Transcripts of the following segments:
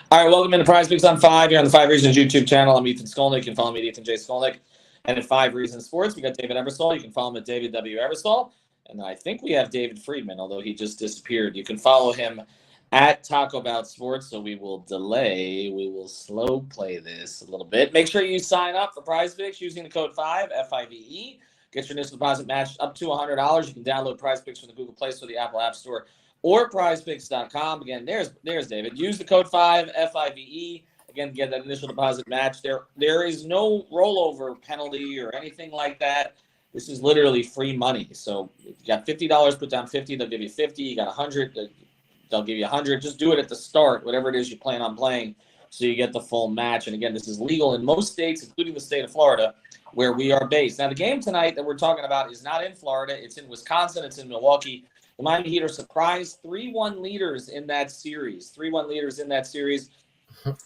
All right, welcome into Prize Picks on 5. You're on the 5 Reasons YouTube channel. I'm Ethan Skolnick. You can follow me at Ethan J. Skolnick. And at 5 Reasons Sports, we got David Ebersol. You can follow him at David W. Ebersol. And I think we have David Friedman, although he just disappeared. You can follow him at Taco Bout Sports. So we will slow play this a little bit. Make sure you sign up for Prize Picks using the code 5, F-I-V-E. Get your initial deposit matched up to $100. You can download Prize Picks from the Google Play Store, the Apple App Store, or prizepicks.com. Again, there's David. Use the code 5, F-I-V-E. Again, get that initial deposit match. There is no rollover penalty or anything like that. This is literally free money. So if you got $50, put down 50, they'll give you 50. You got 100, they'll give you 100. Just do it at the start, whatever it is you plan on playing, so you get the full match. And again, this is legal in most states, including the state of Florida, where we are based. Now, the game tonight that we're talking about is not in Florida. It's in Wisconsin. It's in Milwaukee. The Miami Heat are surprise 3-1 leaders in that series. 3-1 leaders in that series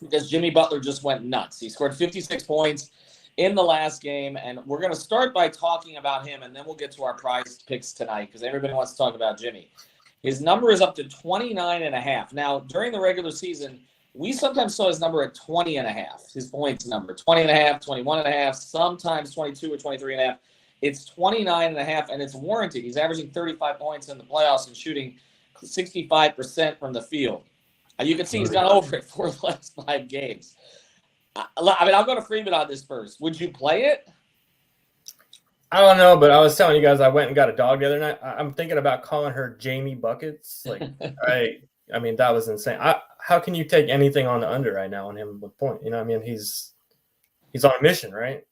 because Jimmy Butler just went nuts. He scored 56 points in the last game, and we're going to start by talking about him, and then we'll get to our prize picks tonight because everybody wants to talk about Jimmy. His number is up to 29.5. Now, during the regular season, we sometimes saw his number at 20.5, his points number, 20.5, 21.5, sometimes 22 or 23.5. It's 29.5, and it's warranted. He's averaging 35 points in the playoffs and shooting 65% from the field. You can see he's gone over it for the last 5 games. I'll go to Freeman on this first. Would you play it? I don't know, but I was telling you guys I went and got a dog the other night. I'm thinking about calling her Jamie Buckets. Like, I mean, that was insane. How can you take anything on the under right now on him with point? You know, I mean, he's on a mission, right?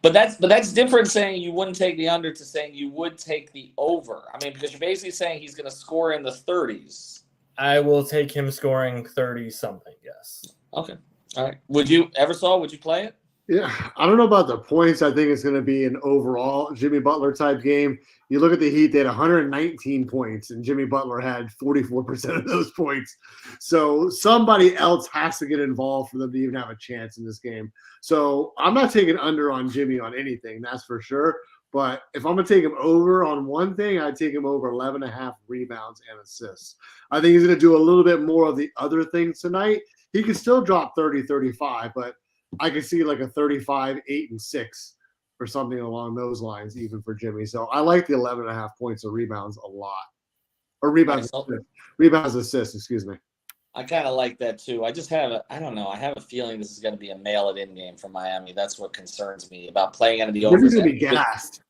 But that's different saying you wouldn't take the under to saying you would take the over. I mean, because you're basically saying he's going to score in the 30s. I will take him scoring 30-something, yes. Okay. All right. Would you play it? Yeah, I don't know about the points. I think it's going to be an overall Jimmy Butler type game. You look at the Heat, they had 119 points, and Jimmy Butler had 44% of those points. So somebody else has to get involved for them to even have a chance in this game. So I'm not taking under on Jimmy on anything, that's for sure. But if I'm going to take him over on one thing, I'd take him over 11.5 rebounds and assists. I think he's going to do a little bit more of the other things tonight. He can still drop 30, 35, but I could see like a 35, 8, and 6 or something along those lines, even for Jimmy. So I like the 11.5 points of rebounds a lot. Or rebounds assists, excuse me. I kind of like that too. I just have I have a feeling this is going to be a mail-it-in game for Miami. That's what concerns me about playing into the over. Jimmy's going to be gassed.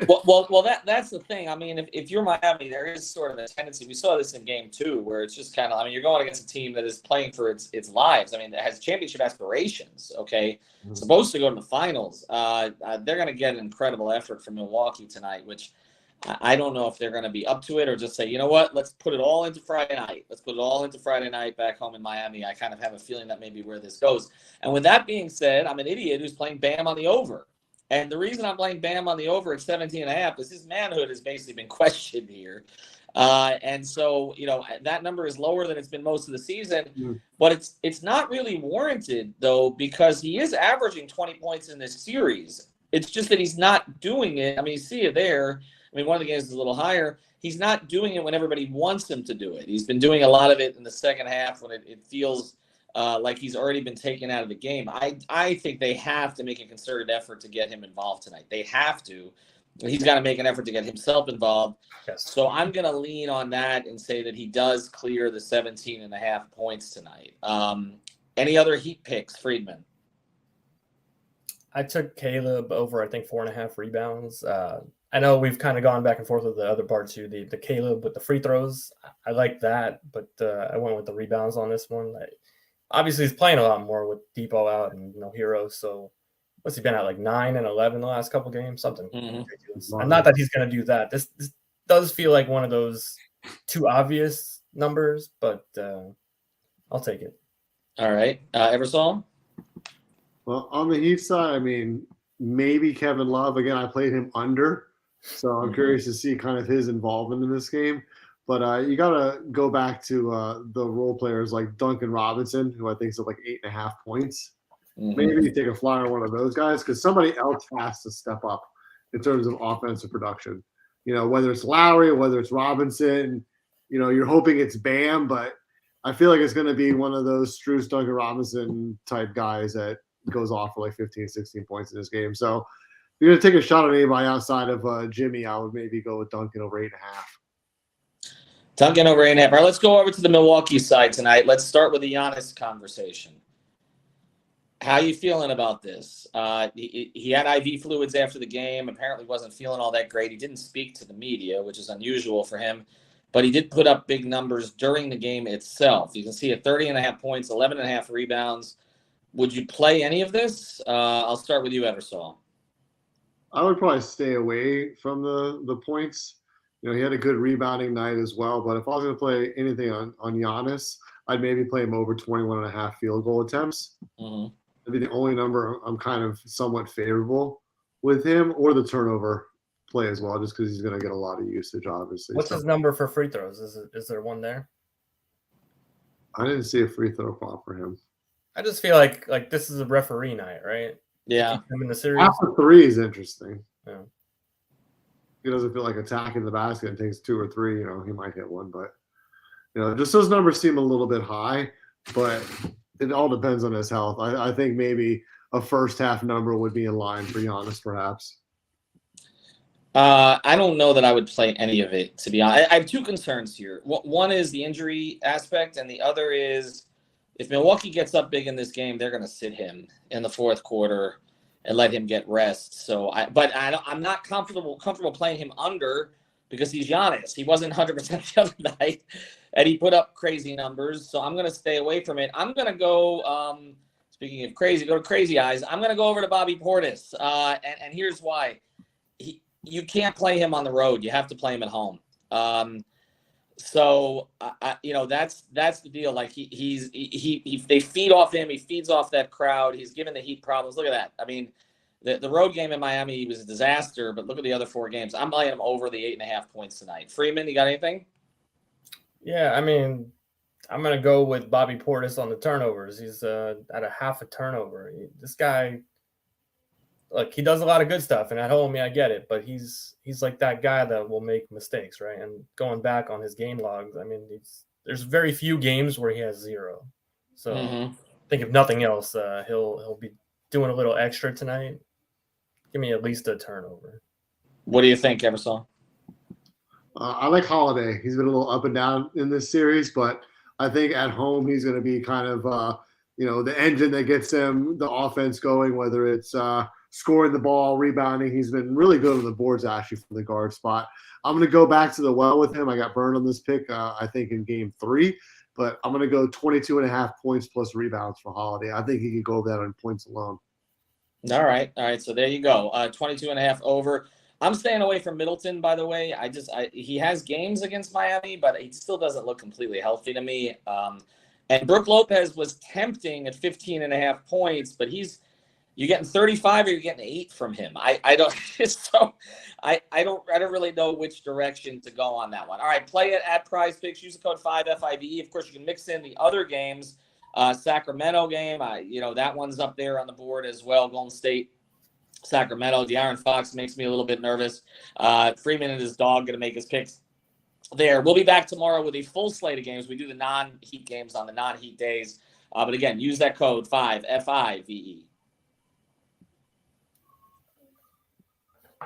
well, that's the thing. I mean, if you're Miami, there is sort of a tendency. We saw this in game 2 where it's just kind of, I mean, you're going against a team that is playing for its lives. I mean, that has championship aspirations, okay? Mm-hmm. Supposed to go to the finals. They're going to get an incredible effort from Milwaukee tonight, which I don't know if they're going to be up to it or just say, you know what, let's put it all into Friday night. Let's put it all into Friday night back home in Miami. I kind of have a feeling that may be where this goes. And with that being said, I'm an idiot who's playing Bam on the over. And the reason I'm playing Bam on the over at 17.5 is his manhood has basically been questioned here. And so, you know, that number is lower than it's been most of the season. But it's not really warranted, though, because he is averaging 20 points in this series. It's just that he's not doing it. I mean, you see it there. I mean, one of the games is a little higher. He's not doing it when everybody wants him to do it. He's been doing a lot of it in the second half when it feels like he's already been taken out of the game. I think they have to make a concerted effort to get him involved tonight. They have to. He's got to make an effort to get himself involved. Yes. So I'm going to lean on that and say that he does clear the 17.5 points tonight. Any other Heat picks, Friedman? I took Caleb over, I think, 4.5 rebounds. I know we've kind of gone back and forth with the other part too. The Caleb with the free throws, I like that, but I went with the rebounds on this one. Obviously, he's playing a lot more with Depot out and no Hero. So what's he been at, like 9 and 11 the last couple games? Something ridiculous. And not that he's going to do that. This does feel like one of those too obvious numbers, but I'll take it. All right. Ebersol? Well, on the Heat side, I mean, maybe Kevin Love. Again, I played him under. So I'm curious to see kind of his involvement in this game. But you got to go back to the role players like Duncan Robinson, who I think is at like 8.5 points. Maybe you take a flyer on one of those guys because somebody else has to step up in terms of offensive production. You know, whether it's Lowry, whether it's Robinson, you know, you're hoping it's Bam, but I feel like it's going to be one of those Strus Duncan Robinson type guys that goes off for like 15, 16 points in this game. So if you're going to take a shot on anybody outside of Jimmy, I would maybe go with Duncan over 8.5. Duncan over 8.5. All right, let's go over to the Milwaukee side tonight. Let's start with the Giannis conversation. How you feeling about this? He had IV fluids after the game. Apparently wasn't feeling all that great. He didn't speak to the media, which is unusual for him. But he did put up big numbers during the game itself. You can see at 30.5 points, 11.5 rebounds. Would you play any of this? I'll start with you, Eversole. I would probably stay away from the points. He had a good rebounding night as well. But if I was going to play anything on Giannis, I'd maybe play him over 21.5 field goal attempts. Mm-hmm. That'd be the only number I'm kind of somewhat favorable with him, or the turnover play as well, just because he's going to get a lot of usage, obviously. What's his number for free throws? Is there one there? I didn't see a free throw prop for him. I just feel like this is a referee night, right? Yeah. Him in the series. After 3 is interesting. Yeah. He doesn't feel like attacking the basket and takes 2 or 3. He might hit one, but just those numbers seem a little bit high. But it all depends on his health. I think maybe a first half number would be in line for Giannis, perhaps. I don't know that I would play any of it, to be honest. I have 2 concerns here. One is the injury aspect, and the other is if Milwaukee gets up big in this game, they're going to sit him in the fourth quarter and let him get rest. I'm not comfortable playing him under because he's Giannis. He wasn't 100% the other night, and he put up crazy numbers. So I'm going to stay away from it. I'm going to go, speaking of crazy, go to crazy eyes. I'm going to go over to Bobby Portis, and here's why. You can't play him on the road. You have to play him at home. So that's the deal. Like they feed off him. He feeds off that crowd. He's given the Heat problems. Look at that. I mean, the road game in Miami was a disaster, but look at the other 4 games. I'm playing him over the 8.5 points tonight. Freeman, you got anything? Yeah, I mean, I'm gonna go with Bobby Portis on the turnovers. He's at a half a turnover. This guy, look, he does a lot of good stuff, and at home, I get it, but he's like that guy that will make mistakes, right? And going back on his game logs, I mean, there's very few games where he has 0. So I think if nothing else, he'll be doing a little extra tonight. Give me at least a turnover. What do you think, Eversole? I like Holiday. He's been a little up and down in this series, but I think at home he's going to be kind of the engine that gets him the offense going, whether it's scoring the ball, rebounding. He's been really good on the boards, actually, from the guard spot. I'm going to go back to the well with him. I got burned on this pick, I think, in game 3. But I'm going to go 22.5 points plus rebounds for Holiday. I think he could go over that on points alone. All right. So there you go. 22.5 over. I'm staying away from Middleton, by the way. He has games against Miami, but he still doesn't look completely healthy to me. And Brook Lopez was tempting at 15.5 points, but you're getting 35 or you're getting 8 from him. I don't really know which direction to go on that one. All right, play it at PrizePicks. Use the code 5FIVE. Of course, you can mix in the other games. Sacramento game, that one's up there on the board as well. Golden State, Sacramento. De'Aaron Fox makes me a little bit nervous. Freeman and his dog going to make his picks there. We'll be back tomorrow with a full slate of games. We do the non-Heat games on the non-Heat days. But again, use that code 5FIVE.